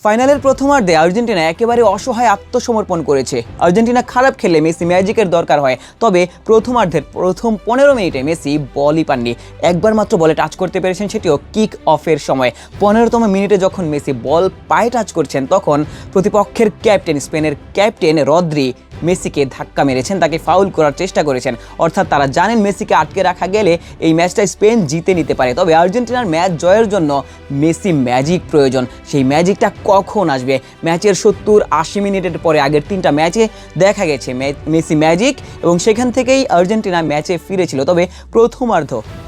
ফাইনালের প্রথমার্ধে আর্জেন্টিনা একেবারে অসহায় আত্মসমর্পণ করেছে। আর্জেন্টিনা খারাপ খেললে মেসি ম্যাজিকের দরকার হয়, তবে প্রথমার্ধের প্রথম 15 মিনিটে মেসি বলই পাননি। একবার মাত্র বলে টাচ করতে পেরেছেন, সেটিও কিক অফের সময়। 15তম মিনিটে যখন মেসি বল পায়ে টাচ করছেন, তখন প্রতিপক্ষের ক্যাপ্টেন, স্পেনের ক্যাপ্টেন রদ্রি মেসিকে ধাক্কা মেরেছেন, তাকে ফাউল করার চেষ্টা করেছেন। অর্থাৎ তারা জানেন মেসিকে আটকে রাখা গেলে এই ম্যাচটা স্পেন জিতে নিতে পারে। তবে আর্জেন্টিনার ম্যাচ জয়ের জন্য মেসি ম্যাজিক প্রয়োজন। সেই ম্যাজিকটা কখন আসবে? ম্যাচের 70-80 মিনিটের পরে আগের 3টা ম্যাচে দেখা গেছে মেসি ম্যাজিক, এবং সেখান থেকেই আর্জেন্টিনা ম্যাচে ফিরেছিল। তবে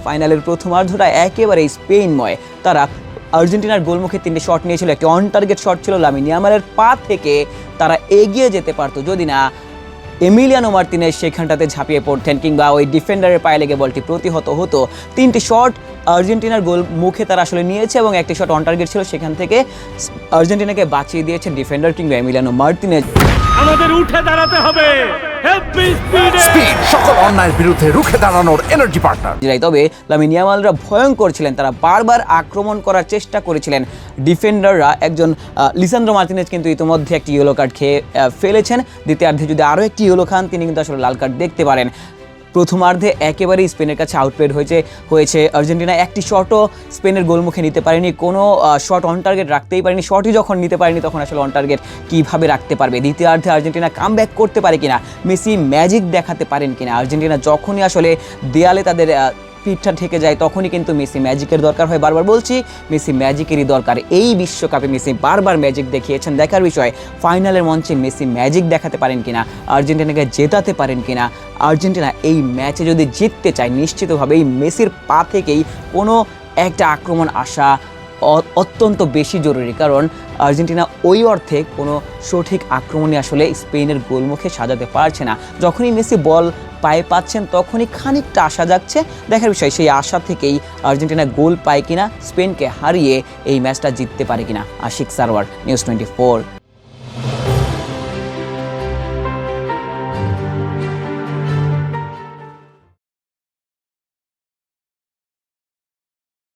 ফাইনালের প্রথমার্ধটা একেবারে স্পেনময়। তারা আর্জেন্টিনার গোলমুখে 3টে শট নিয়েছিল। একটি অন টার্গেট শট ছিল লামিন ইয়ামালের পা থেকে, তারা এগিয়ে যেতে পারতো যদি না এমিলিয়ানো মার্তিনেজ সেখানটাতে ঝাঁপিয়ে পড়তেন, কিংবা ওই ডিফেন্ডারের পায়ে লেগে বলটি প্রতিহত হতো। 3টি শট আর্জেন্টিনার গোল মুখে তারা আসলে নিয়েছে, এবং একটি শট অন টার্গেট ছিল, সেখান থেকে আর্জেন্টিনাকে বাঁচিয়ে দিয়েছেন ডিফেন্ডার কিংবা এমিলিয়ানো মার্তিনেজ। আমাদের উঠে দাঁড়াতে হবে, স্পিড সকল অন্যায়ের বিরুদ্ধে রুখে দাঁড়ানোর এনার্জি পার্টনার। তবে লামিন ইয়ামালরা ভয়ঙ্কর ছিলেন, তারা বারবার আক্রমণ করার চেষ্টা করেছিলেন ডিফেন্ডাররা। একজন লিসান্দ্রো মার্তিনেজ কিন্তু ইতিমধ্যে একটি ইয়েলো কার্ড খেয়ে ফেলেছেন। দ্বিতীয়ার্ধে যদি আরও একটি ইয়েলো খান, তিনি কিন্তু আসলে লাল কার্ড দেখতে পারেন। প্রথমার্ধে একেবারেই স্পেনের কাছে আউটপ্লেড হয়েছে আর্জেন্টিনা। একটি শটও স্পেনের গোলমুখে নিতে পারেনি, কোনো শট অন টার্গেট রাখতেই পারেনি। শটই যখন নিতে পারেনি, তখন আসলে অন টার্গেট কীভাবে রাখতে পারবে? দ্বিতীয়ার্ধে আর্জেন্টিনা কামব্যাক করতে পারে কিনা, মেসি ম্যাজিক দেখাতে পারেন কিনা? আর্জেন্টিনা যখনই আসলে দেয়ালে তাদের পিঠটা ঠেকে যায়, তখনই কিন্তু মেসি ম্যাজিকের দরকার হয়। বারবার বলছি, মেসি ম্যাজিকেরই দরকার। এই বিশ্বকাপে মেসি বারবার ম্যাজিক দেখিয়েছেন। দেখার বিষয় ফাইনালের মঞ্চে মেসি ম্যাজিক দেখাতে পারেন কিনা, আর্জেন্টিনাকে জেতাতে পারেন কিনা। আর্জেন্টিনা এই ম্যাচে যদি জিততে চায়, নিশ্চিতভাবে এই মেসির পা থেকেই কোনো একটা আক্রমণ আসা অত্যন্ত বেশি জরুরি, কারণ আর্জেন্টিনা ওই অর্থে কোনো সঠিক আক্রমণই আসলে স্পেনের গোলমুখে সাজাতে পারছে না। যখনই মেসি বল পায়ে পাচ্ছেন, তখনই খানিকটা আশা যাচ্ছে। দেখার বিষয় সেই আশা থেকেই আর্জেন্টিনা গোল পায় কিনা, স্পেনকে হারিয়ে এই ম্যাচটা জিততে পারে কিনা। আশিক সারওয়ার, নিউজ 24।